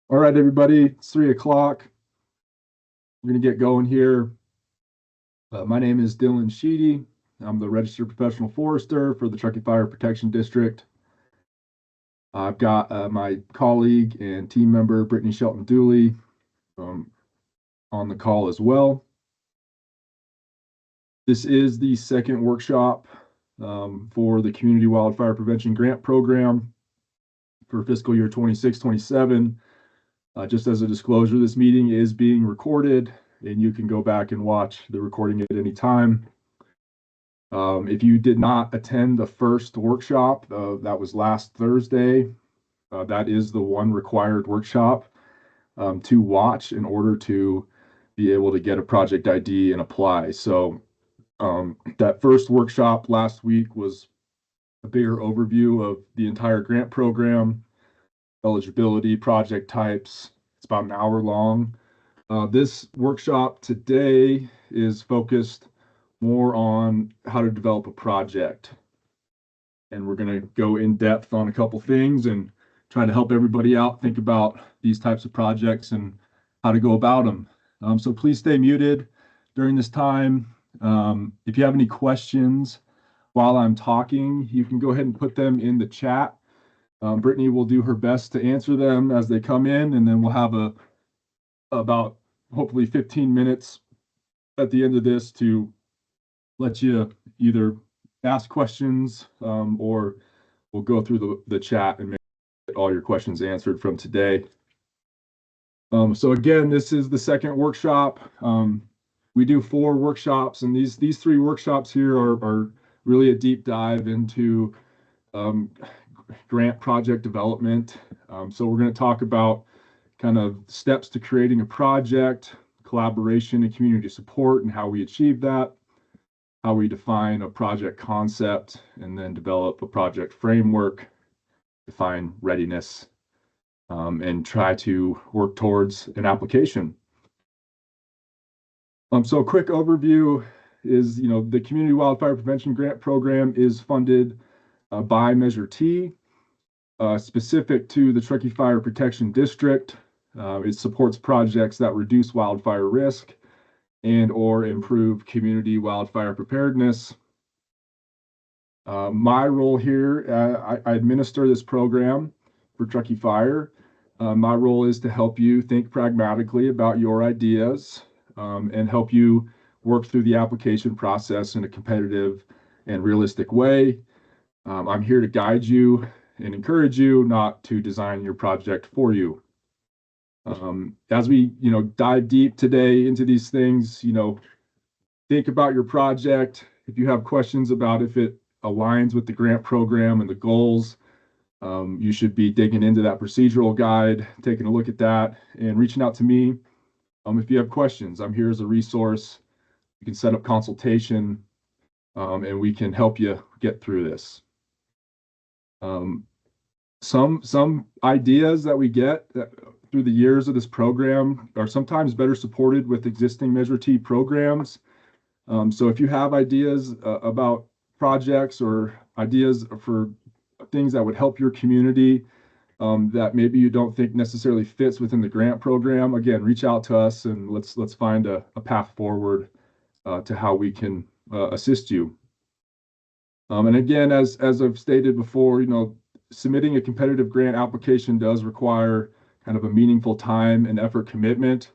All right, everybody, it's 3 o'clock. We're going to get going here. My name is Dillon Sheedy. I'm the registered professional forester for the Truckee Fire Protection District. I've got my colleague and team member, Brittany Shelton Dooley, on the call as well. This is the second workshop for the Community Wildfire Prevention Grant Program for fiscal year 26-27. Just as a disclosure, this meeting is being recorded, and you can go back and watch the recording at any time. If you did not attend the first workshop, that was last Thursday, that is the one required workshop to watch in order to be able to get a project ID and apply. So that first workshop last week was a bigger overview of the entire grant program, eligibility, project types. It's about an hour long. This workshop today is focused more on how to develop a project. And we're going to go in depth on a couple things and try to help everybody out think about these types of projects and how to go about them. So please stay muted during this time. If you have any questions while I'm talking, you can go ahead and put them in the chat. Brittany will do her best to answer them as they come in, and then we'll have about hopefully 15 minutes at the end of this to let you either ask questions or we'll go through the chat and make all your questions answered from today. So again, this is the second workshop. We do 4 workshops, and these 3 workshops here are really a deep dive into grant project development. So we're going to talk about kind of steps to creating a project, collaboration and community support, and how we achieve that, how we define a project concept, and then develop a project framework, define readiness, and try to work towards an application. So a quick overview is, the Community Wildfire Prevention Grant Program is funded by Measure T, specific to the Truckee Fire Protection District. It supports projects that reduce wildfire risk and or improve community wildfire preparedness. My role here, I administer this program for Truckee Fire. My role is to help you think pragmatically about your ideas and help you work through the application process in a competitive and realistic way. I'm here to guide you and encourage you, not to design your project for you. As we, dive deep today into these things, think about your project. If you have questions about if it aligns with the grant program and the goals, you should be digging into that procedural guide, taking a look at that, and reaching out to me. If you have questions, I'm here as a resource. You can set up consultation, and we can help you get through this. Some ideas that we get through the years of this program are sometimes better supported with existing Measure T programs. So if you have ideas about projects or ideas for things that would help your community that maybe you don't think necessarily fits within the grant program, again, reach out to us and let's find a path forward to how we can assist you. And again, as I've stated before, submitting a competitive grant application does require kind of a meaningful time and effort commitment.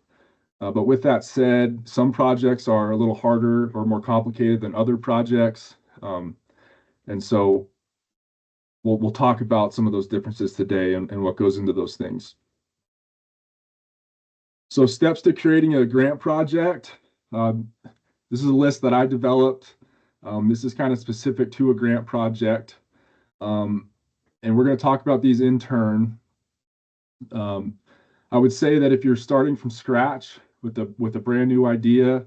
But with that said, some projects are a little harder or more complicated than other projects. And so we'll talk about some of those differences today and what goes into those things. So steps to creating a grant project. This is a list that I developed. This is kind of specific to a grant project. And we're going to talk about these in turn. I would say that if you're starting from scratch with a brand new idea,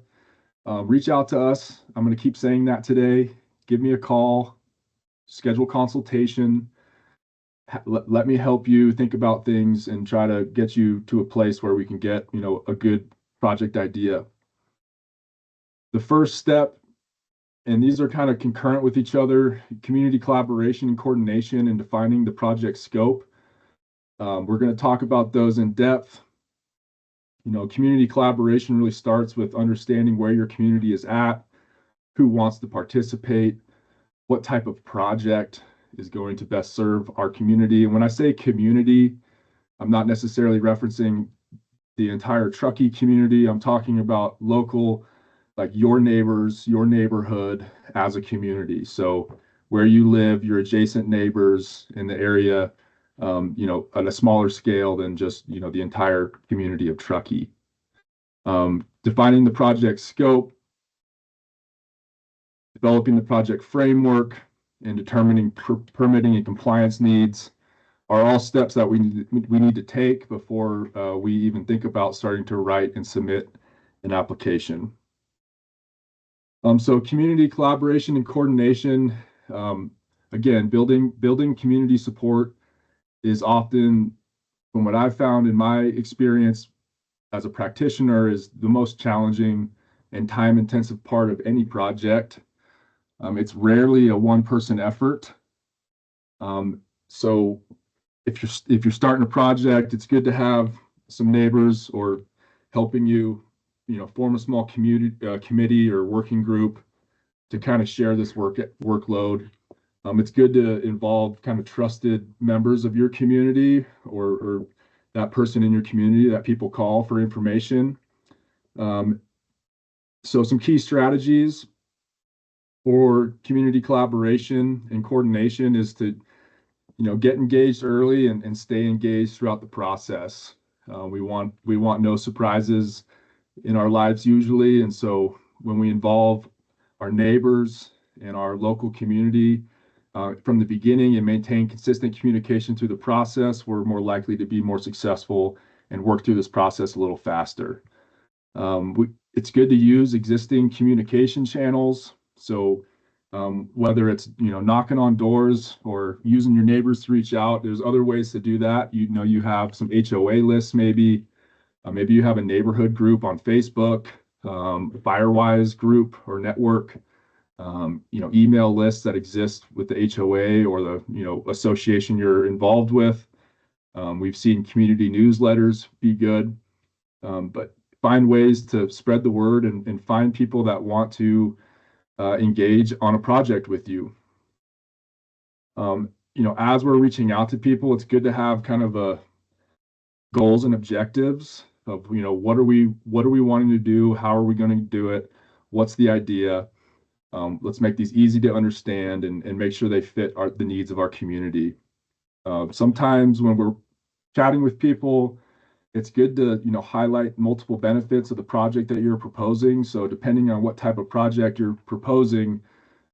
reach out to us. I'm going to keep saying that today. Give me a call, schedule consultation. Let me help you think about things and try to get you to a place where we can get, a good project idea. The first step, and these are kind of concurrent with each other, community collaboration and coordination and defining the project scope. We're going to talk about those in depth. Community collaboration really starts with understanding where your community is at, who wants to participate, what type of project is going to best serve our community. And when I say community, I'm not necessarily referencing the entire Truckee community. I'm talking about local, like your neighbors, your neighborhood as a community. So where you live, your adjacent neighbors in the area, at a smaller scale than just, the entire community of Truckee. Defining the project scope, developing the project framework, and determining permitting and compliance needs are all steps that we need to take before we even think about starting to write and submit an application. So community collaboration and coordination, again, building community support is often, from what I've found in my experience as a practitioner, is the most challenging and time-intensive part of any project. It's rarely a one-person effort. So if you're starting a project, it's good to have some neighbors or helping you, form a small committee or working group to kind of share this workload. It's good to involve kind of trusted members of your community or that person in your community that people call for information. So some key strategies for community collaboration and coordination is to get engaged early and stay engaged throughout the process. We want no surprises in our lives usually, and so when we involve our neighbors and our local community from the beginning and maintain consistent communication through the process, we're more likely to be more successful and work through this process a little faster. It's good to use existing communication channels. So whether it's knocking on doors or using your neighbors to reach out, there's other ways to do that. You have some HOA lists, maybe you have a neighborhood group on Facebook, Firewise group or network, email lists that exist with the HOA or the association you're involved with. We've seen community newsletters be good, but find ways to spread the word and find people that want to engage on a project with you. As we're reaching out to people, it's good to have kind of a goals and objectives of, what are we wanting to do? How are we going to do it? What's the idea? Let's make these easy to understand and make sure they fit the needs of our community. Sometimes when we're chatting with people, it's good to highlight multiple benefits of the project that you're proposing. So depending on what type of project you're proposing,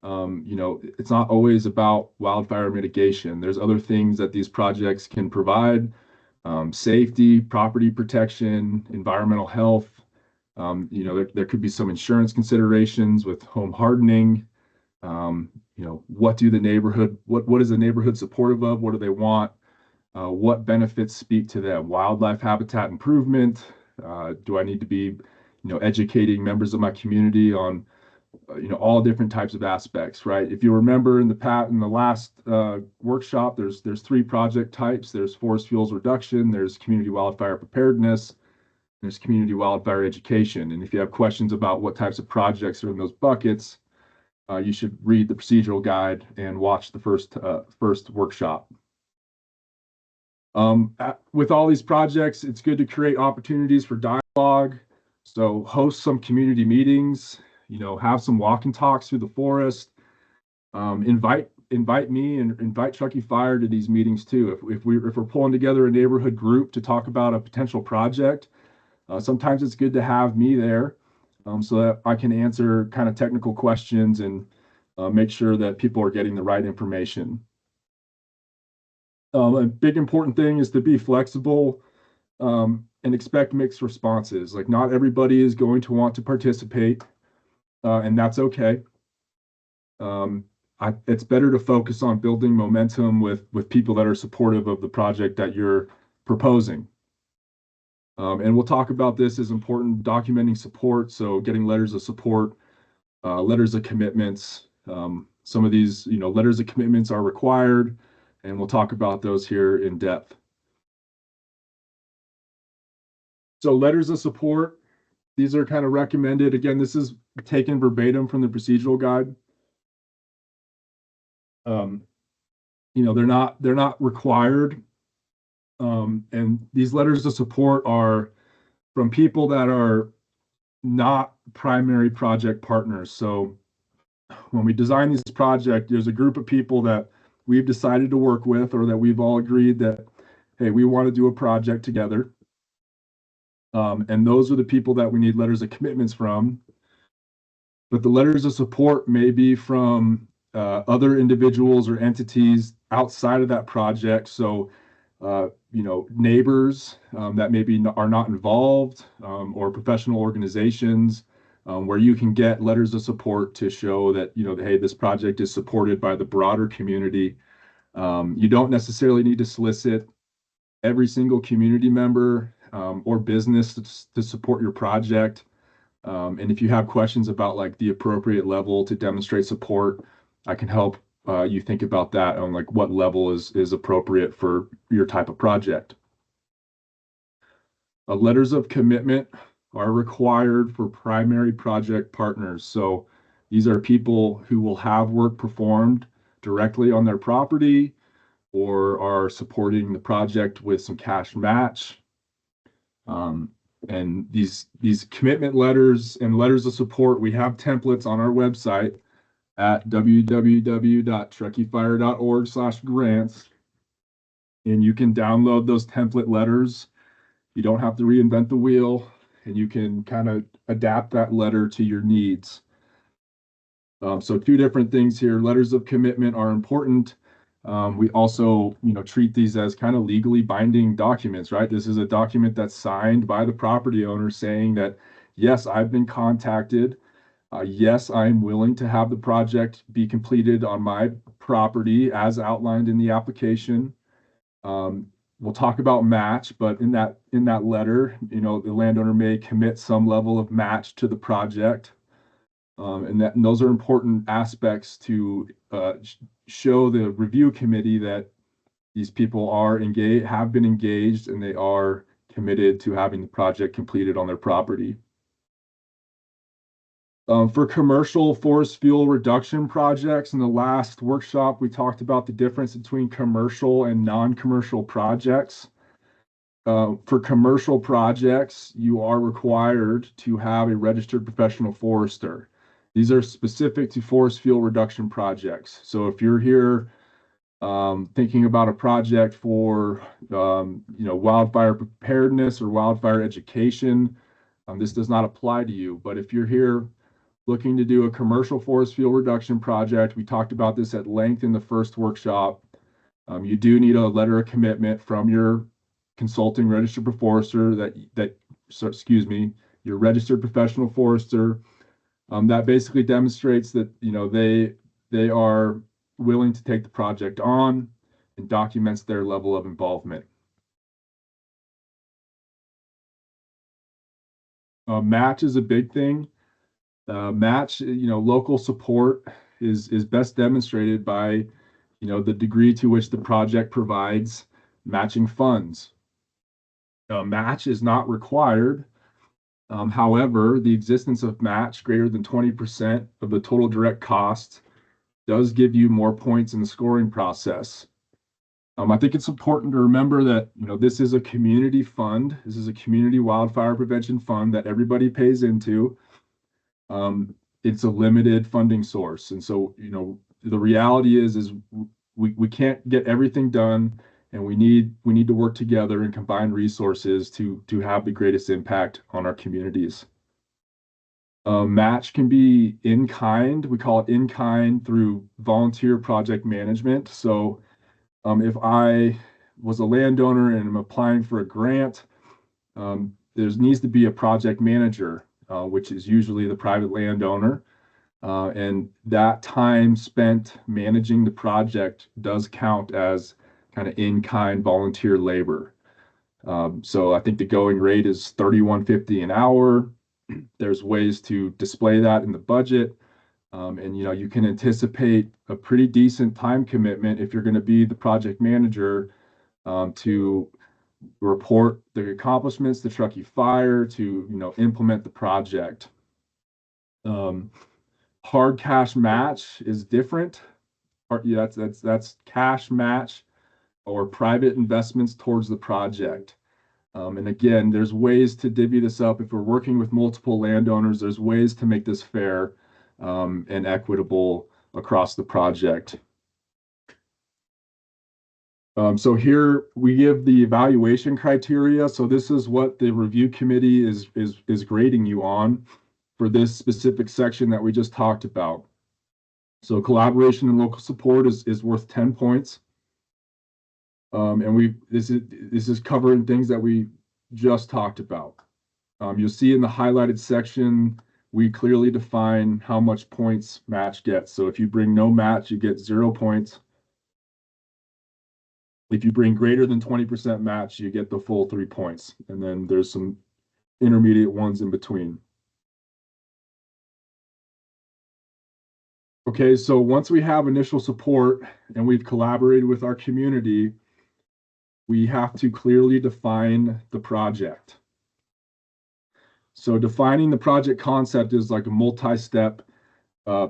it's not always about wildfire mitigation. There's other things that these projects can provide: safety, property protection, environmental health. There could be some insurance considerations with home hardening. What is the neighborhood supportive of? What do they want? What benefits speak to them? Wildlife habitat improvement. Do I need to be, educating members of my community on, all different types of aspects, right? If you remember in the last workshop, there's three project types. There's forest fuels reduction, there's community wildfire preparedness, there's community wildfire education. And if you have questions about what types of projects are in those buckets, you should read the procedural guide and watch the first workshop. With all these projects, it's good to create opportunities for dialogue. So host some community meetings, have some walk and talks through the forest. Invite me and invite Truckee Fire to these meetings too. If we're pulling together a neighborhood group to talk about a potential project, sometimes it's good to have me there so that I can answer kind of technical questions and make sure that people are getting the right information. A big important thing is to be flexible and expect mixed responses. Like not everybody is going to want to participate, and that's okay. It's better to focus on building momentum with people that are supportive of the project that you're proposing. And we'll talk about this as important, documenting support. So getting letters of support, letters of commitments. Some of these, letters of commitments are required, and we'll talk about those here in depth. So letters of support, these are kind of recommended. Again, this is taken verbatim from the procedural guide. Um, they're not required. And these letters of support are from people that are not primary project partners. So when we design this project, there's a group of people that we've decided to work with, or that we've all agreed that, hey, we want to do a project together. And those are the people that we need letters of commitments from. But the letters of support may be from other individuals or entities outside of that project. So, neighbors that maybe are not involved, or professional organizations, where you can get letters of support to show that, hey, this project is supported by the broader community. You don't necessarily need to solicit every single community member or business to support your project. And if you have questions about like the appropriate level to demonstrate support, I can help you think about that on like what level is appropriate for your type of project. Letters of commitment are required for primary project partners. So these are people who will have work performed directly on their property or are supporting the project with some cash match. And these commitment letters and letters of support, we have templates on our website at www.truckeefire.org/grants. And you can download those template letters. You don't have to reinvent the wheel, and you can kind of adapt that letter to your needs. So two different things here. Letters of commitment are important. We also, treat these as kind of legally binding documents, right? This is a document that's signed by the property owner saying that, yes, I've been contacted. Yes, I'm willing to have the project be completed on my property as outlined in the application. We'll talk about match, but in that letter, the landowner may commit some level of match to the project. And those are important aspects to show the review committee that these people are engaged, have been engaged, and they are committed to having the project completed on their property. For commercial forest fuel reduction projects, in the last workshop, we talked about the difference between commercial and non-commercial projects. For commercial projects, you are required to have a registered professional forester. These are specific to forest fuel reduction projects. So if you're here thinking about a project for wildfire preparedness or wildfire education, this does not apply to you. But if you're here looking to do a commercial forest fuel reduction project, we talked about this at length in the first workshop. You do need a letter of commitment from your consulting registered forester your registered professional forester, that basically demonstrates that they are willing to take the project on and documents their level of involvement. Match is a big thing. Match, local support is best demonstrated by the degree to which the project provides matching funds. Match is not required. However, the existence of match greater than 20% of the total direct cost does give you more points in the scoring process. I think it's important to remember that this is a community fund. This is a community wildfire prevention fund that everybody pays into. It's a limited funding source, and so the reality is we can't get everything done, and we need to work together and combine resources to have the greatest impact on our communities. Match can be in kind. We call it in kind through volunteer project management. So if I was a landowner and I'm applying for a grant, there needs to be a project manager, which is usually the private landowner. And that time spent managing the project does count as kind of in-kind volunteer labor. So I think the going rate is $31.50 an hour. There's ways to display that in the budget. And you can anticipate a pretty decent time commitment if you're going to be the project manager, to report the accomplishments to Truckee Fire to implement the project. Hard cash match is different. Yeah, that's cash match or private investments towards the project. And again, there's ways to divvy this up. If we're working with multiple landowners, there's ways to make this fair and equitable across the project. So here we give the evaluation criteria. So this is what the review committee is grading you on for this specific section that we just talked about. So collaboration and local support is worth 10 points. And this is covering things that we just talked about. You'll see in the highlighted section, we clearly define how much points match gets. So if you bring no match, you get 0 points. If you bring greater than 20% match, you get the full 3 points. And then there's some intermediate ones in between. Okay, so once we have initial support and we've collaborated with our community, we have to clearly define the project. So defining the project concept is like a multi-step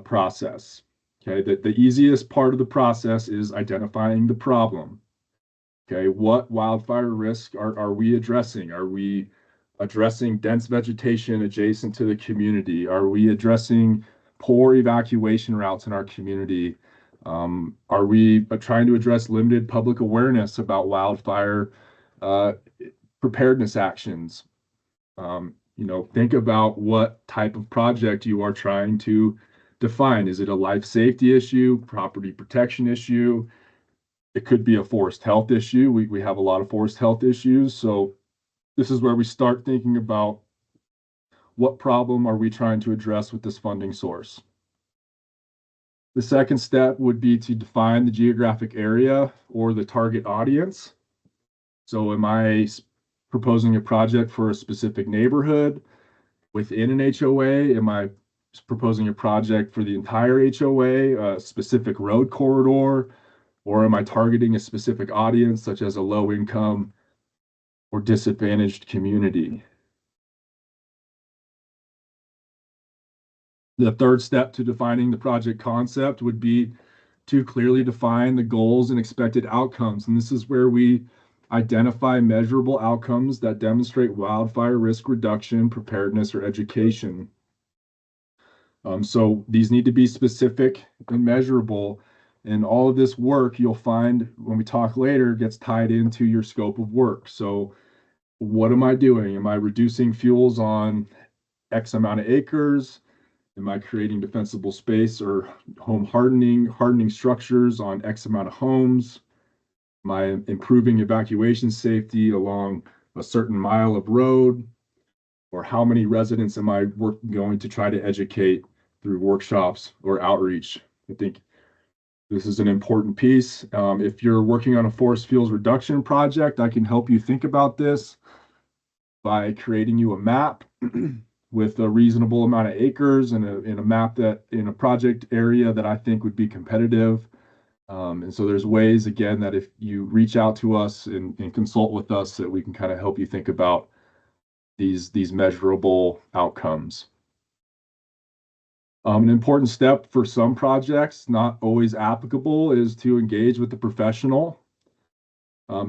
process. Okay, the easiest part of the process is identifying the problem. Okay, what wildfire risk are we addressing? Are we addressing dense vegetation adjacent to the community? Are we addressing poor evacuation routes in our community? Are we trying to address limited public awareness about wildfire preparedness actions? Think about what type of project you are trying to define. Is it a life safety issue, property protection issue? It could be a forest health issue. We have a lot of forest health issues. So this is where we start thinking about what problem are we trying to address with this funding source. The second step would be to define the geographic area or the target audience. So am I proposing a project for a specific neighborhood within an HOA? Am I proposing a project for the entire HOA, a specific road corridor? Or am I targeting a specific audience, such as a low income or disadvantaged community? The third step to defining the project concept would be to clearly define the goals and expected outcomes. And this is where we identify measurable outcomes that demonstrate wildfire risk reduction, preparedness, or education. So these need to be specific and measurable. And all of this work you'll find when we talk later gets tied into your scope of work. So what am I doing? Am I reducing fuels on X amount of acres? Am I creating defensible space or home hardening structures on X amount of homes? Am I improving evacuation safety along a certain mile of road? Or how many residents am I going to try to educate through workshops or outreach? I think this is an important piece. If you're working on a forest fuels reduction project, I can help you think about this by creating you a map with a reasonable amount of acres and a map that in a project area that I think would be competitive. And so there's ways, again, that if you reach out to us and consult with us, that we can kind of help you think about these measurable outcomes. An important step for some projects, not always applicable, is to engage with the professional.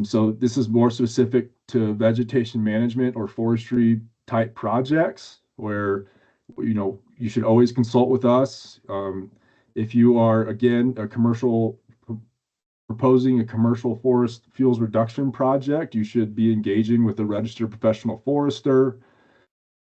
So this is more specific to vegetation management or forestry type projects where you should always consult with us. If you are, again, proposing a commercial forest fuels reduction project, you should be engaging with a registered professional forester.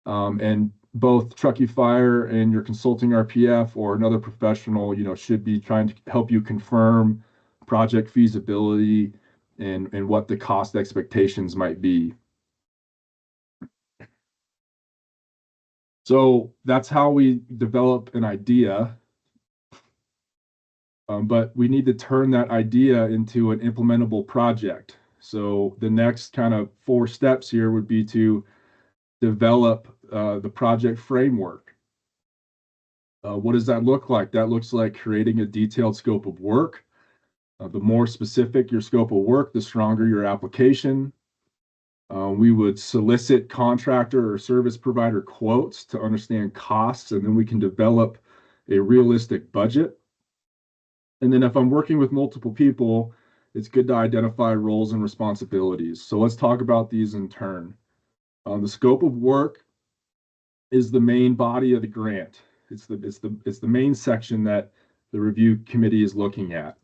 And both Truckee Fire and your consulting RPF or another professional, should be trying to help you confirm project feasibility and what the cost expectations might be. So that's how we develop an idea. But we need to turn that idea into an implementable project. So the next kind of 4 steps here would be to develop the project framework. What does that look like? That looks like creating a detailed scope of work. The more specific your scope of work, the stronger your application. We would solicit contractor or service provider quotes to understand costs, and then we can develop a realistic budget. And then if I'm working with multiple people, it's good to identify roles and responsibilities. So let's talk about these in turn. The scope of work is the main body of the grant. It's the main section that the review committee is looking at.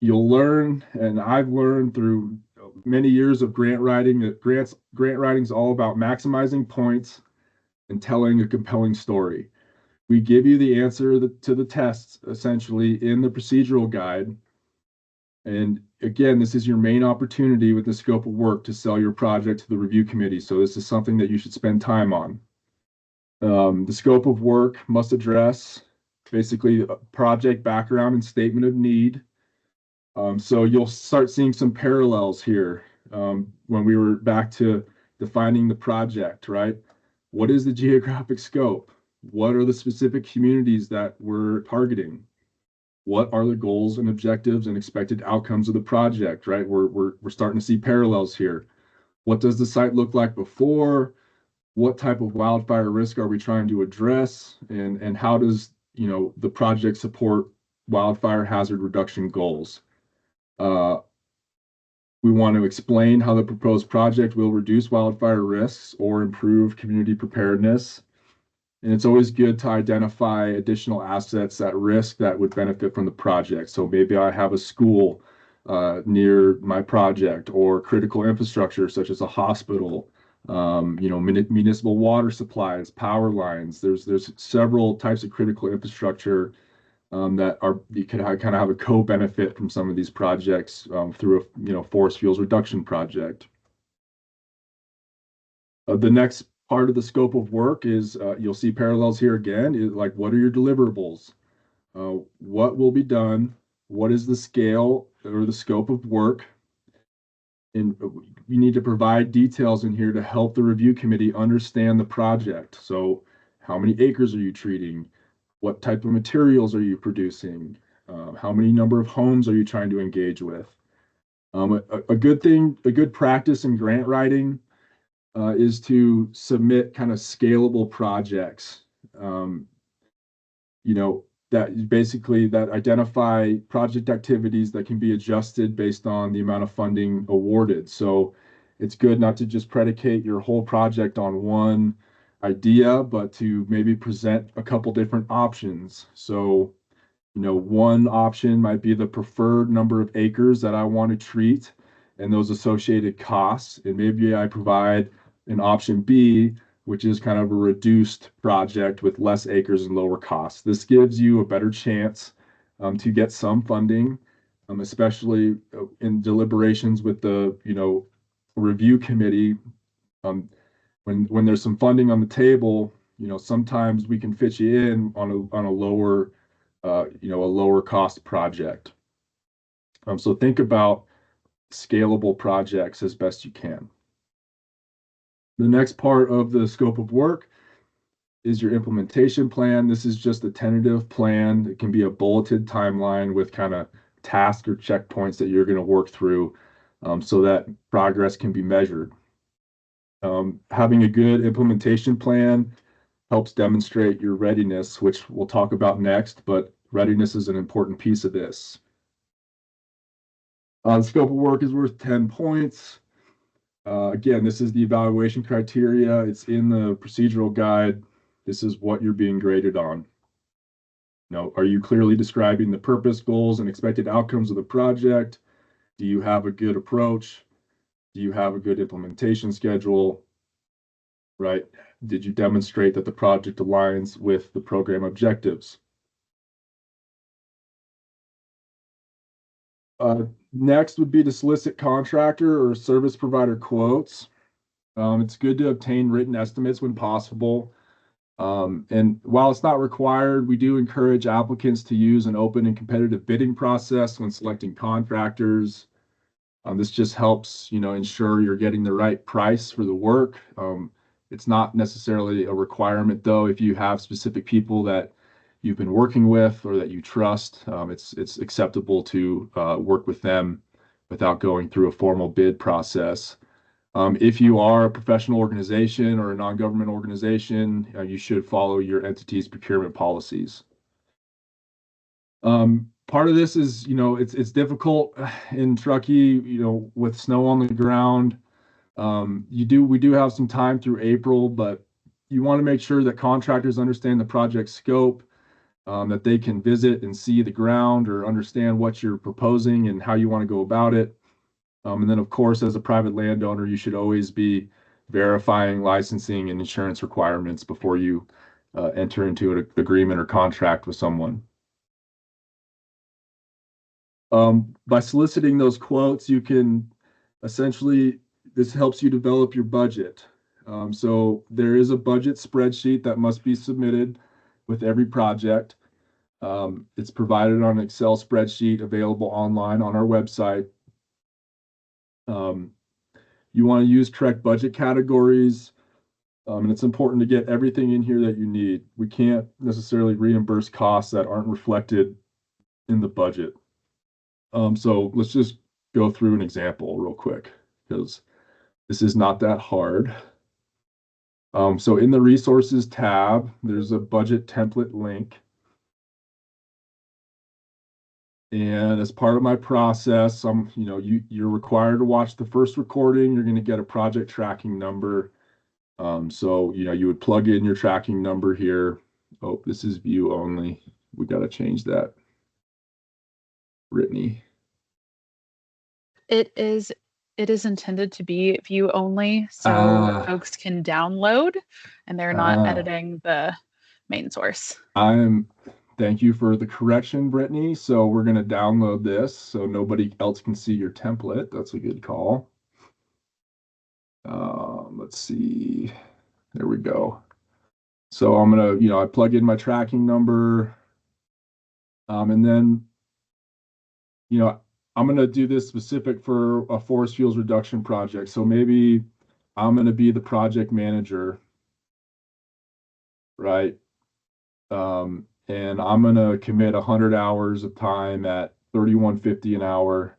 You'll learn, and I've learned through many years of grant writing, that grant writing is all about maximizing points and telling a compelling story. We give you the answer to the tests essentially in the procedural guide. And again, this is your main opportunity with the scope of work to sell your project to the review committee. So this is something that you should spend time on. The scope of work must address basically project background and statement of need. So you'll start seeing some parallels here when we were back to defining the project, right? What is the geographic scope? What are the specific communities that we're targeting? What are the goals and objectives and expected outcomes of the project, right? We're starting to see parallels here. What does the site look like before? What type of wildfire risk are we trying to address? And how does, the project support wildfire hazard reduction goals? We want to explain how the proposed project will reduce wildfire risks or improve community preparedness. And it's always good to identify additional assets at risk that would benefit from the project. So maybe I have a school near my project, or critical infrastructure such as a hospital, municipal water supplies, power lines. There's several types of critical infrastructure that you can kind of have a co-benefit from some of these projects through a forest fuels reduction project. The next part of the scope of work is you'll see parallels here again. Like, what are your deliverables? What will be done? What is the scale or the scope of work? And you need to provide details in here to help the review committee understand the project. So how many acres are you treating? What type of materials are you producing? How many number of homes are you trying to engage with? A good practice in grant writing is to submit kind of scalable projects. Um, that identify project activities that can be adjusted based on the amount of funding awarded. So it's good not to just predicate your whole project on one idea, but to maybe present a couple different options. So, one option might be the preferred number of acres that I want to treat and those associated costs. And maybe I provide an option B, which is kind of a reduced project with less acres and lower costs. This gives you a better chance to get some funding, especially in deliberations with the review committee. When there's some funding on the table, sometimes we can fit you in on a lower a lower cost project. So think about scalable projects as best you can. The next part of the scope of work is your implementation plan. This is just a tentative plan. It can be a bulleted timeline with kind of tasks or checkpoints that you're going to work through so that progress can be measured. Having a good implementation plan helps demonstrate your readiness, which we'll talk about next, but readiness is an important piece of this. The scope of work is worth 10 points. Again, this is the evaluation criteria. It's in the procedural guide. This is what you're being graded on. Are you clearly describing the purpose, goals, and expected outcomes of the project? Do you have a good approach? Do you have a good implementation schedule? Right? Did you demonstrate that the project aligns with the program objectives? Next would be to solicit contractor or service provider quotes. It's good to obtain written estimates when possible. And while it's not required, we do encourage applicants to use an open and competitive bidding process when selecting contractors. This just helps, ensure you're getting the right price for the work. It's not necessarily a requirement, though. If you have specific people that you've been working with or that you trust, it's acceptable to work with them without going through a formal bid process. If you are a professional organization or a non-government organization, you should follow your entity's procurement policies. Part of this is, it's difficult in Truckee, with snow on the ground. We do have some time through April, but you want to make sure that contractors understand the project scope, that they can visit and see the ground or understand what you're proposing and how you want to go about it. And then, of course, as a private landowner, you should always be verifying licensing and insurance requirements before you enter into an agreement or contract with someone. By soliciting those quotes, you can essentially, this helps you develop your budget. So there is a budget spreadsheet that must be submitted with every project. It's provided on an Excel spreadsheet available online on our website. You want to use correct budget categories, and it's important to get everything in here that you need. We can't necessarily reimburse costs that aren't reflected in the budget. So let's just go through an example real quick because this is not that hard. So in the resources tab, there's a budget template link. And as part of my process, you're required to watch the first recording. You're going to get a project tracking number. So, you would plug in your tracking number here. Oh, this is view only. We got to change that. Brittany. It is intended to be view only, so folks can download and they're not editing the main source. Thank you for the correction, Brittany. So we're going to download this so nobody else can see your template. That's a good call. Let's see. There we go. So I'm going to, I plug in my tracking number. And then, I'm going to do this specific for a forest fuels reduction project. So maybe I'm going to be the project manager, right? And I'm going to commit 100 hours of time at $31.50 an hour,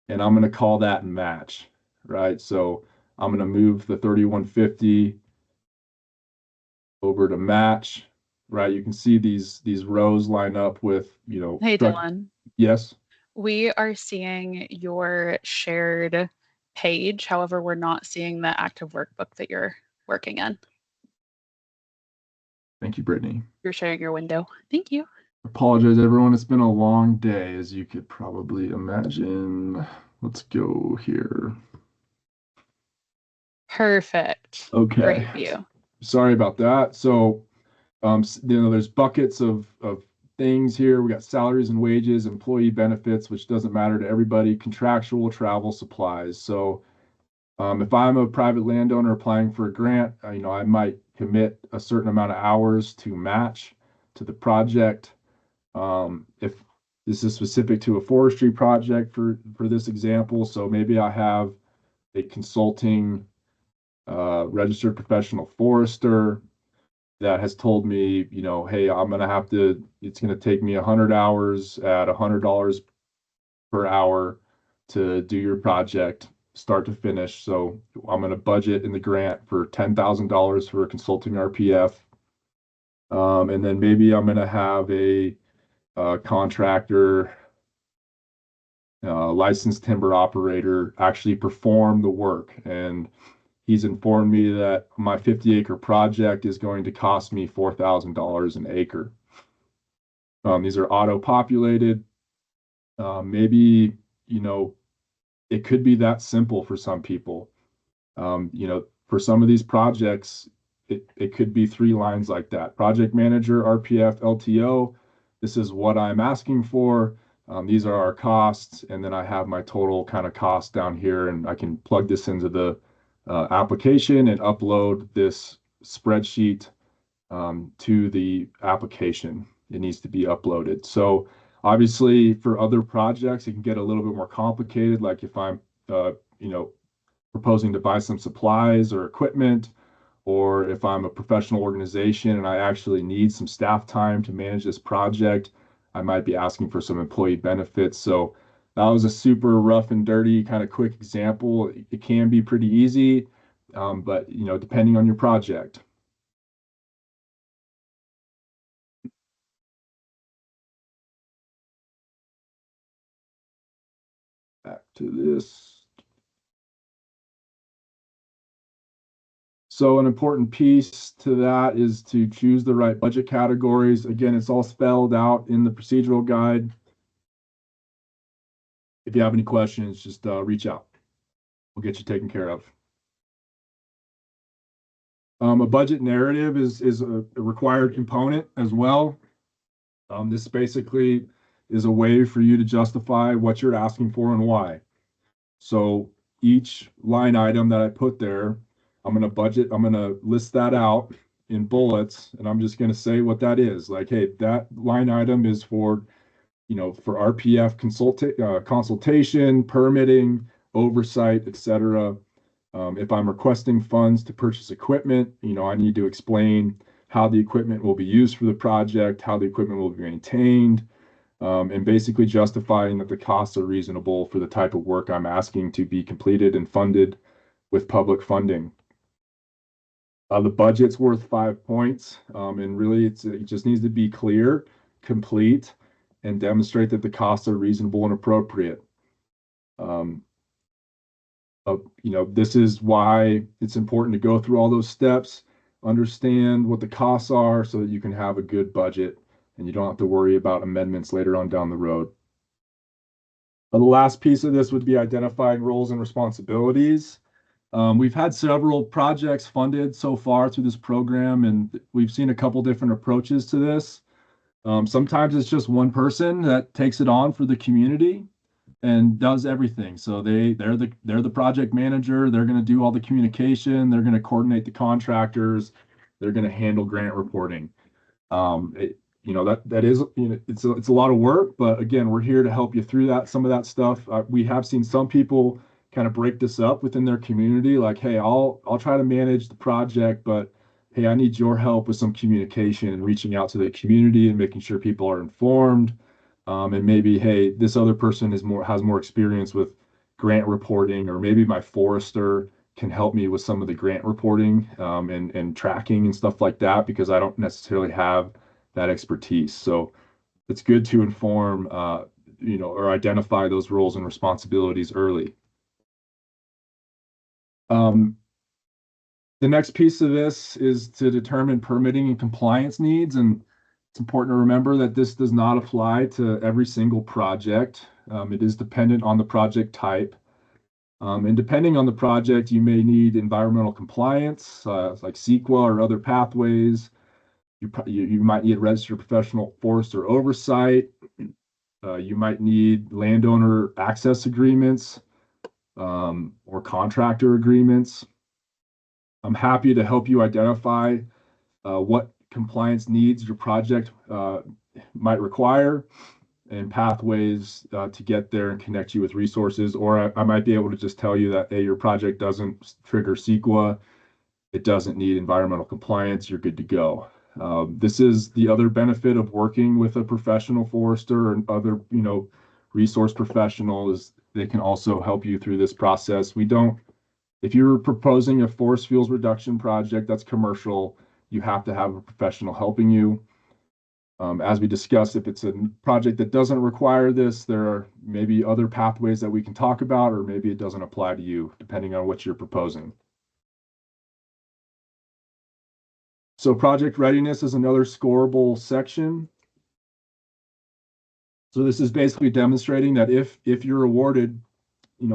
and I'm going to call that match, right? So I'm going to move the $31.50 over to match, right? You can see these rows line up with, Hey, Dillon. Yes. We are seeing your shared page. However, we're not seeing the active workbook that you're working in. Thank you, Brittany. You're sharing your window. Thank you. Apologize, everyone. It's been a long day, as you could probably imagine. Let's go here. Perfect. Okay. Great view. Sorry about that. So, there's buckets of things here. We got salaries and wages, employee benefits, which doesn't matter to everybody, contractual, travel, supplies. So if I'm a private landowner applying for a grant, I might commit a certain amount of hours to match to the project. If this is specific to a forestry project for this example, so maybe I have a consulting registered professional forester that has told me, hey, it's going to take me 100 hours at $100 per hour to do your project start to finish. So I'm going to budget in the grant for $10,000 for a consulting RPF. And then maybe I'm going to have a contractor, licensed timber operator actually perform the work. And he's informed me that my 50-acre project is going to cost me $4,000 an acre. These are auto-populated. Maybe, it could be that simple for some people. For some of these projects, it could be 3 lines like that. Project manager, RPF, LTO. This is what I'm asking for. These are our costs. And then I have my total kind of cost down here, and I can plug this into the application and upload this spreadsheet to the application. It needs to be uploaded. So obviously for other projects, it can get a little bit more complicated. Like if I'm, proposing to buy some supplies or equipment, or if I'm a professional organization and I actually need some staff time to manage this project, I might be asking for some employee benefits. So That was a super rough and dirty kind of quick example. It can be pretty easy, but depending on your project. Back to this. So an important piece to that is to choose the right budget categories. Again, it's all spelled out in the procedural guide. If you have any questions, just reach out. We'll get you taken care of. A budget narrative is a required component as well. This basically is a way for you to justify what you're asking for and why. So each line item that I put there, I'm going to list that out in bullets, and I'm just going to say what that is. Like, hey, that line item is for, for RPF consultation, permitting, oversight, etc. If I'm requesting funds to purchase equipment, I need to explain how the equipment will be used for the project, how the equipment will be maintained, and basically justifying that the costs are reasonable for the type of work I'm asking to be completed and funded with public funding. The budget's worth 5 points, and really it just needs to be clear, complete, and demonstrate that the costs are reasonable and appropriate. This is why it's important to go through all those steps, understand what the costs are so that you can have a good budget and you don't have to worry about amendments later on down the road. The last piece of this would be identifying roles and responsibilities. We've had several projects funded so far through this program, and we've seen a couple different approaches to this. Sometimes it's just one person that takes it on for the community and does everything. So they're the project manager. They're going to do all the communication. They're going to coordinate the contractors. They're going to handle grant reporting. That is it's a lot of work, but again, we're here to help you through that. Some of that stuff we have seen some people kind of break this up within their community. Like, hey, I'll try to manage the project, but hey, I need your help with some communication and reaching out to the community and making sure people are informed. And maybe, hey, this other person has more experience with grant reporting, or maybe my forester can help me with some of the grant reporting and tracking and stuff like that, because I don't necessarily have that expertise. So it's good to inform, or identify those roles and responsibilities early. The next piece of this is to determine permitting and compliance needs. And it's important to remember that this does not apply to every single project. It is dependent on the project type. And depending on the project, you may need environmental compliance, like CEQA or other pathways. You might need a registered professional forester oversight. You might need landowner access agreements, or contractor agreements. I'm happy to help you identify what compliance needs your project might require, and pathways to get there and connect you with resources. Or I might be able to just tell you that, hey, your project doesn't trigger CEQA, it doesn't need environmental compliance, you're good to go. This is the other benefit of working with a professional forester and other, resource professionals. They can also help you through this process. If you're proposing a forest fuels reduction project that's commercial, you have to have a professional helping you. As we discussed, if it's a project that doesn't require this, there are maybe other pathways that we can talk about, or maybe it doesn't apply to you, depending on what you're proposing. So project readiness is another scorable section. So this is basically demonstrating that if you're awarded,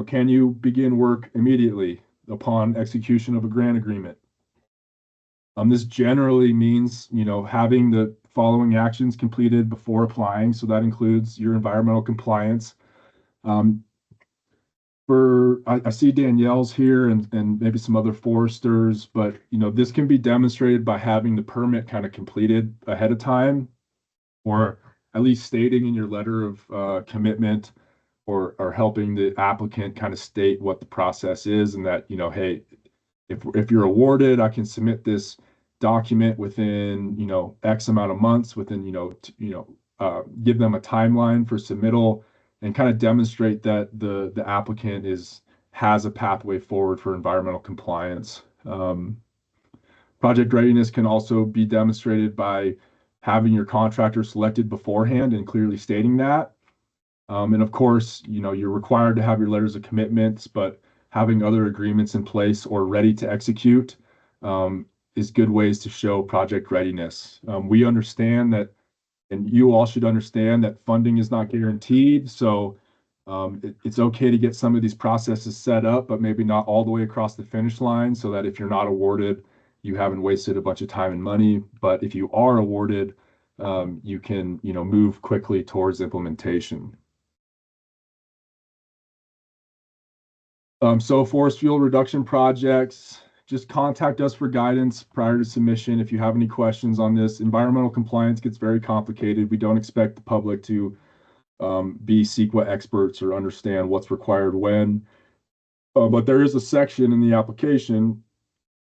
can you begin work immediately upon execution of a grant agreement? This generally means, having the following actions completed before applying. So that includes your environmental compliance. I see Danielle's here and maybe some other foresters, but this can be demonstrated by having the permit kind of completed ahead of time, or at least stating in your letter of commitment, or helping the applicant kind of state what the process is, and that, hey, if you're awarded, I can submit this document within, X amount of months, within, give them a timeline for submittal, and kind of demonstrate that the applicant has a pathway forward for environmental compliance. Project readiness can also be demonstrated by having your contractor selected beforehand and clearly stating that. And of course, you're required to have your letters of commitments, but having other agreements in place or ready to execute is good ways to show project readiness. We understand that, and you all should understand that funding is not guaranteed. So it's okay to get some of these processes set up, but maybe not all the way across the finish line, so that if you're not awarded, you haven't wasted a bunch of time and money. But if you are awarded, you can, move quickly towards implementation. So forest fuel reduction projects, just contact us for guidance prior to submission if you have any questions on this. Environmental compliance gets very complicated. We don't expect the public to be CEQA experts or understand what's required when. But there is a section in the application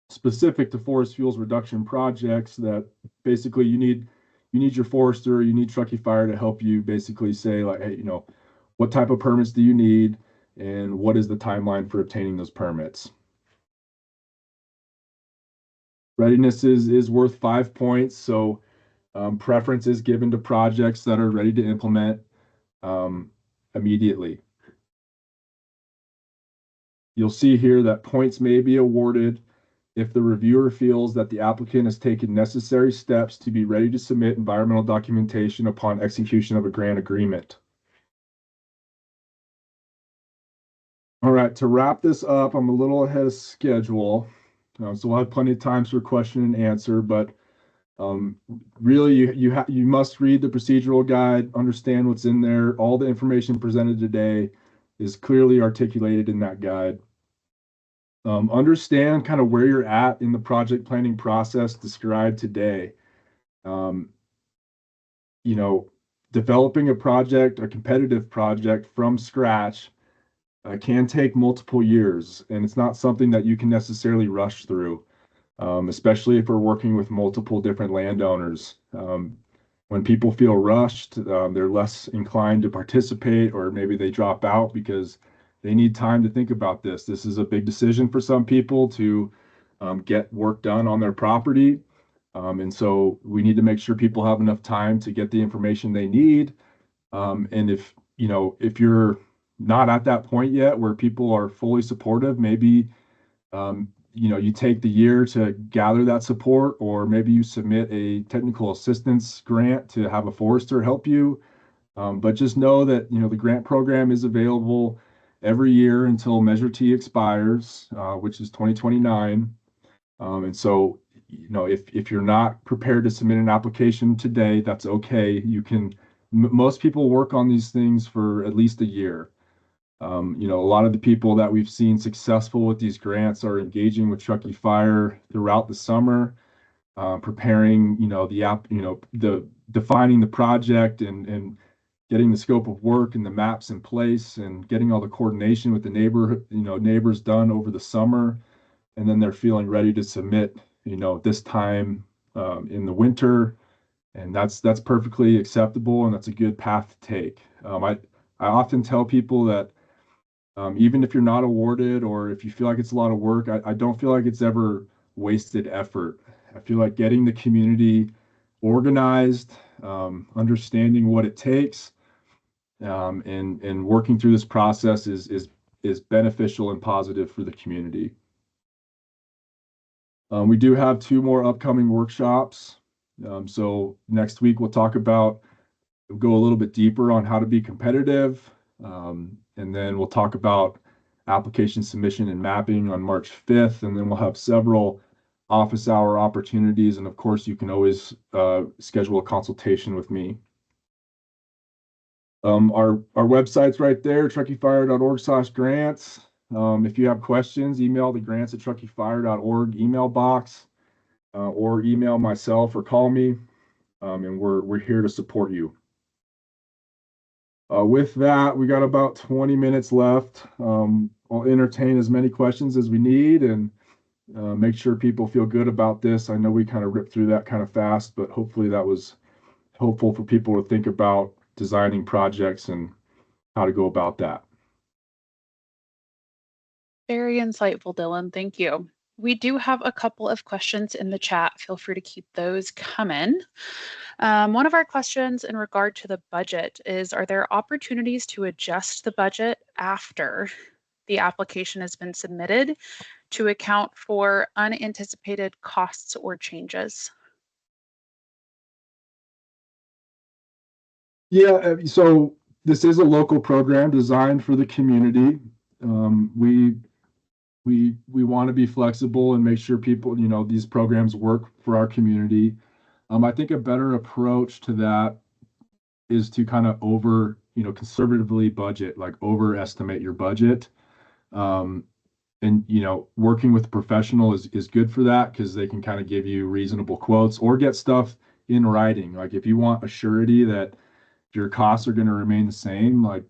specific to forest fuels reduction projects that basically you need your forester, you need Truckee Fire to help you basically say, like, hey, what type of permits do you need, and what is the timeline for obtaining those permits. Readiness is worth 5 points, so preference is given to projects that are ready to implement immediately. You'll see here that points may be awarded if the reviewer feels that the applicant has taken necessary steps to be ready to submit environmental documentation upon execution of a grant agreement. All right, to wrap this up, I'm a little ahead of schedule, so we'll have plenty of times for question and answer, but really you must read the procedural guide, understand what's in there. All the information presented today is clearly articulated in that guide. Understand kind of where you're at in the project planning process described today. Developing a project, a competitive project from scratch can take multiple years, and it's not something that you can necessarily rush through, especially if we're working with multiple different landowners. When people feel rushed, they're less inclined to participate, or maybe they drop out because they need time to think about this. This is a big decision for some people to get work done on their property. And so we need to make sure people have enough time to get the information they need. And if you're not at that point yet where people are fully supportive, maybe you take the year to gather that support, or maybe you submit a technical assistance grant to have a forester help you. But just know that the grant program is available every year until Measure T expires, which is 2029. And so if you're not prepared to submit an application today, that's okay. You can. Most people work on these things for at least a year. A lot of the people that we've seen successful with these grants are engaging with Truckee Fire throughout the summer, preparing, the defining the project and getting the scope of work and the maps in place, and getting all the coordination with the neighbors done over the summer. And then they're feeling ready to submit, this time in the winter. And that's perfectly acceptable, and that's a good path to take. I often tell people that even if you're not awarded, or if you feel like it's a lot of work, I don't feel like it's ever wasted effort. I feel like getting the community organized, understanding what it takes, and working through this process is beneficial and positive for the community. We do have 2 more upcoming workshops. So next week we'll go a little bit deeper on how to be competitive. And then we'll talk about application submission and mapping on March 5th. And then we'll have several office hour opportunities. And of course, you can always schedule a consultation with me. Our website's right there, truckeefire.org/grants. If you have questions, email the grants@truckeefire.org email box, or email myself or call me, and we're here to support you. With that, we got about 20 minutes left. I'll entertain as many questions as we need, and make sure people feel good about this. I know we kind of ripped through that kind of fast, but hopefully that was helpful for people to think about designing projects and how to go about that. Very insightful, Dillon. Thank you. We do have a couple of questions in the chat. Feel free to keep those coming. One of our questions in regard to the budget is, are there opportunities to adjust the budget after the application has been submitted to account for unanticipated costs or changes? Yeah, so this is a local program designed for the community. We want to be flexible and make sure people, these programs work for our community. I think a better approach to that is to kind of conservatively budget, like overestimate your budget. And working with a professional is good for that because they can kind of give you reasonable quotes or get stuff in writing. Like if you want a surety that your costs are going to remain the same, like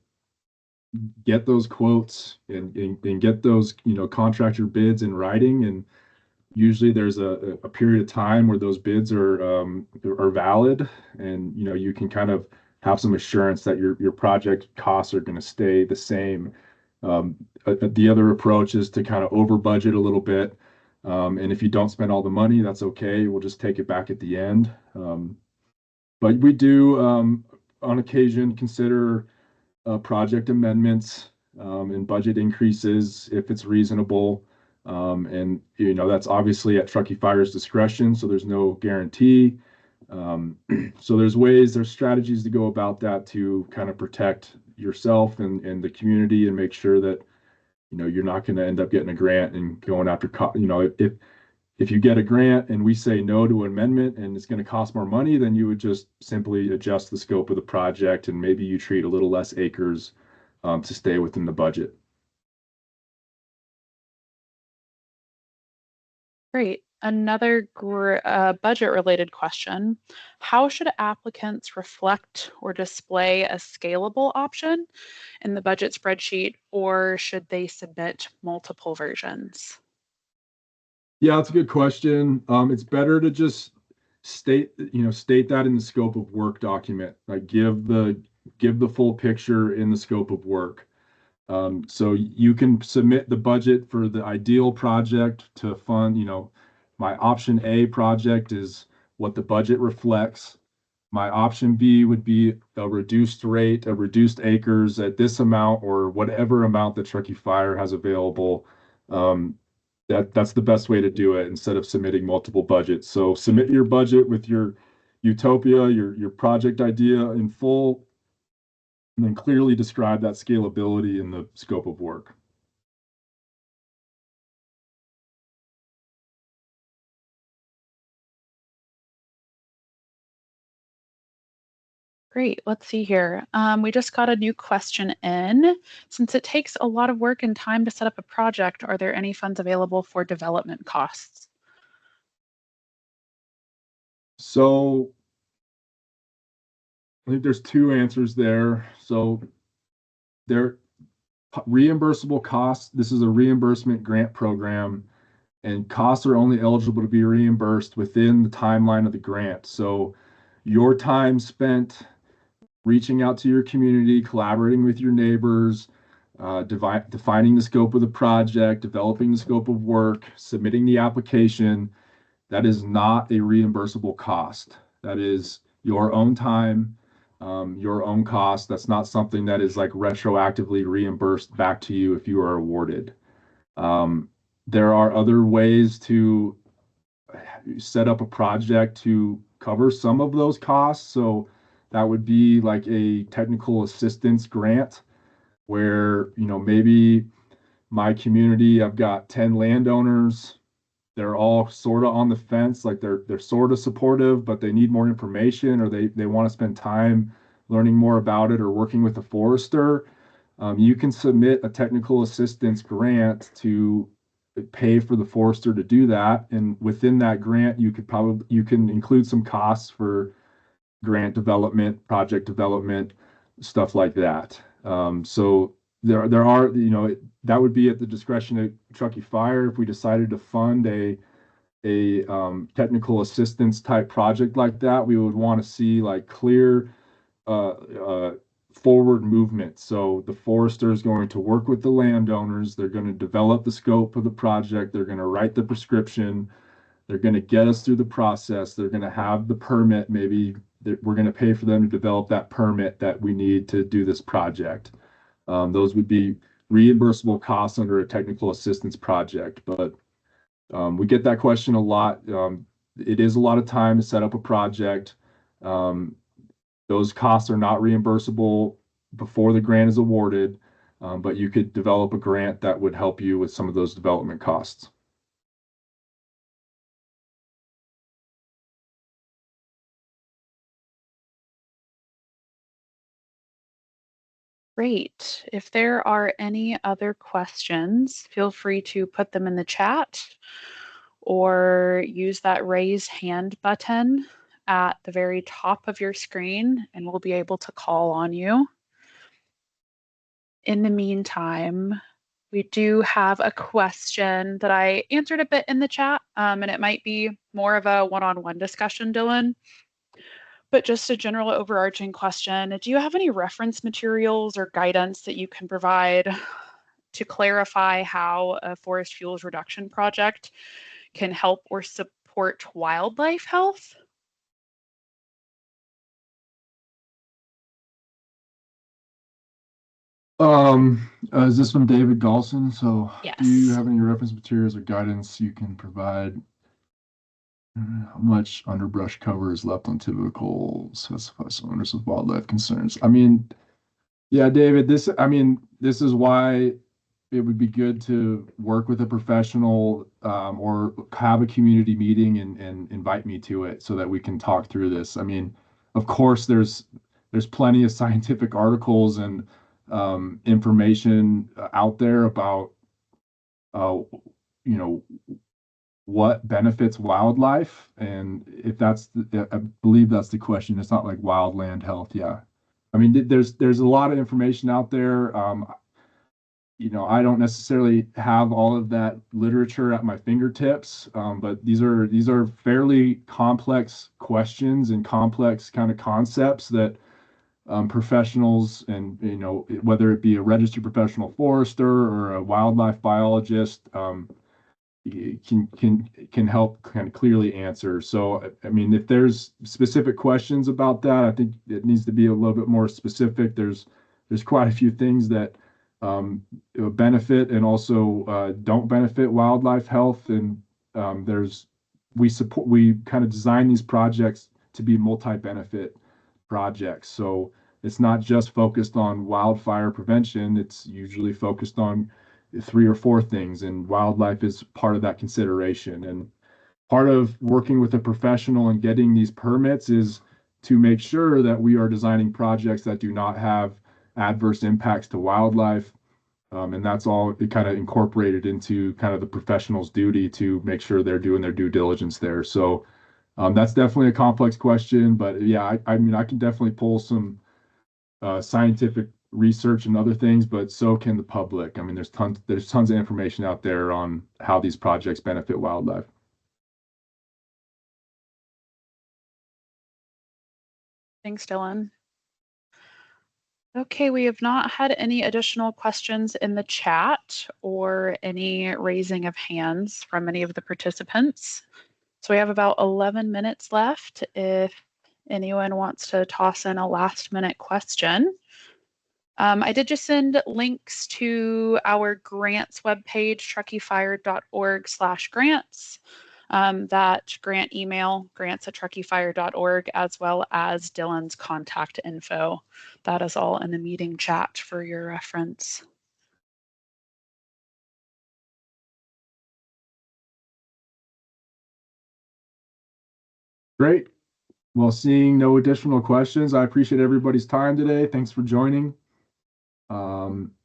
get those quotes and get those, contractor bids in writing. And usually there's a period of time where those bids are valid, and you can kind of have some assurance that your project costs are going to stay the same. The other approach is to kind of over budget a little bit. And if you don't spend all the money, that's okay. We'll just take it back at the end. But we do, on occasion, consider project amendments and budget increases if it's reasonable. And that's obviously at Truckee Fire's discretion, so there's no guarantee. So there's strategies to go about that to kind of protect yourself and the community and make sure that you're not going to end up getting a grant and going after if you get a grant and we say no to an amendment and it's going to cost more money, then you would just simply adjust the scope of the project and maybe you treat a little less acres to stay within the budget. Great. Another budget-related question. How should applicants reflect or display a scalable option in the budget spreadsheet, or should they submit multiple versions? Yeah, that's a good question. It's better to just state that in the scope of work document, like give the full picture in the scope of work. So you can submit the budget for the ideal project to fund, my option A project is what the budget reflects. My option B would be a reduced rate, a reduced acres at this amount or whatever amount that Truckee Fire has available. That's the best way to do it instead of submitting multiple budgets. So submit your budget with your utopia, your project idea in full, and then clearly describe that scalability in the scope of work. Great. Let's see here. We just got a new question in. Since it takes a lot of work and time to set up a project, are there any funds available for development costs? So I think there's two answers there. So they're reimbursable costs. This is a reimbursement grant program, and costs are only eligible to be reimbursed within the timeline of the grant. So your time spent reaching out to your community, collaborating with your neighbors, defining the scope of the project, developing the scope of work, submitting the application, that is not a reimbursable cost. That is your own time, your own cost. That's not something that is like retroactively reimbursed back to you if you are awarded. There are other ways to set up a project to cover some of those costs. So that would be like a technical assistance grant where, maybe my community, I've got 10 landowners. They're all sort of on the fence, like they're sort of supportive, but they need more information or they want to spend time learning more about it or working with a forester. You can submit a technical assistance grant to pay for the forester to do that. And within that grant, you can include some costs for grant development, project development, stuff like that. So there are, that would be at the discretion of Truckee Fire if we decided to fund a technical assistance type project like that. We would want to see like clear forward movement. So the forester is going to work with the landowners. They're going to develop the scope of the project. They're going to write the prescription. They're going to get us through the process. They're going to have the permit. Maybe we're going to pay for them to develop that permit that we need to do this project. Those would be reimbursable costs under a technical assistance project. But we get that question a lot. It is a lot of time to set up a project. Those costs are not reimbursable before the grant is awarded, but you could develop a grant that would help you with some of those development costs. Great. If there are any other questions, feel free to put them in the chat or use that raise hand button at the very top of your screen, and we'll be able to call on you. In the meantime, we do have a question that I answered a bit in the chat, and it might be more of a one-on-one discussion, Dillon. But just a general overarching question, do you have any reference materials or guidance that you can provide to clarify how a forest fuels reduction project can help or support wildlife health? Is this from David Galson? So Yes. do you have any reference materials or guidance you can provide? How much underbrush cover is left on typical specified owners with wildlife concerns? I mean, yeah, David, this is why it would be good to work with a professional or have a community meeting and invite me to it so that we can talk through this. I mean, of course, there's plenty of scientific articles and information out there about you know what benefits wildlife, and if that's I believe that's the question. It's not like wildland health. Yeah, I mean, there's a lot of information out there. I don't necessarily have all of that literature at my fingertips, but these are fairly complex questions and complex kind of concepts that professionals, and whether it be a registered professional forester or a wildlife biologist, can help kind of clearly answer. So, I mean, if there's specific questions about that, I think it needs to be a little bit more specific. There's quite a few things that benefit and also don't benefit wildlife health, and we kind of design these projects to be multi-benefit projects. So it's not just focused on wildfire prevention. It's usually focused on 3 or 4 things, and wildlife is part of that consideration. And part of working with a professional and getting these permits is to make sure that we are designing projects that do not have adverse impacts to wildlife. And that's all kind of incorporated into kind of the professional's duty to make sure they're doing their due diligence there. So that's definitely a complex question, but yeah, I mean, I can definitely pull some scientific research and other things, but so can the public. I mean, there's tons of information out there on how these projects benefit wildlife. Thanks, Dillon. Okay, we have not had any additional questions in the chat or any raising of hands from any of the participants. So we have about 11 minutes left if anyone wants to toss in a last minute question. I did just send links to our grants webpage, truckeefire.org/grants. That grant email, grants@truckeefire.org, as well as Dillon's contact info. That is all in the meeting chat for your reference. Great. Well, seeing no additional questions, I appreciate everybody's time today. Thanks for joining.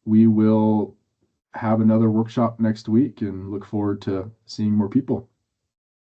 We will have another workshop next week and look forward to seeing more people.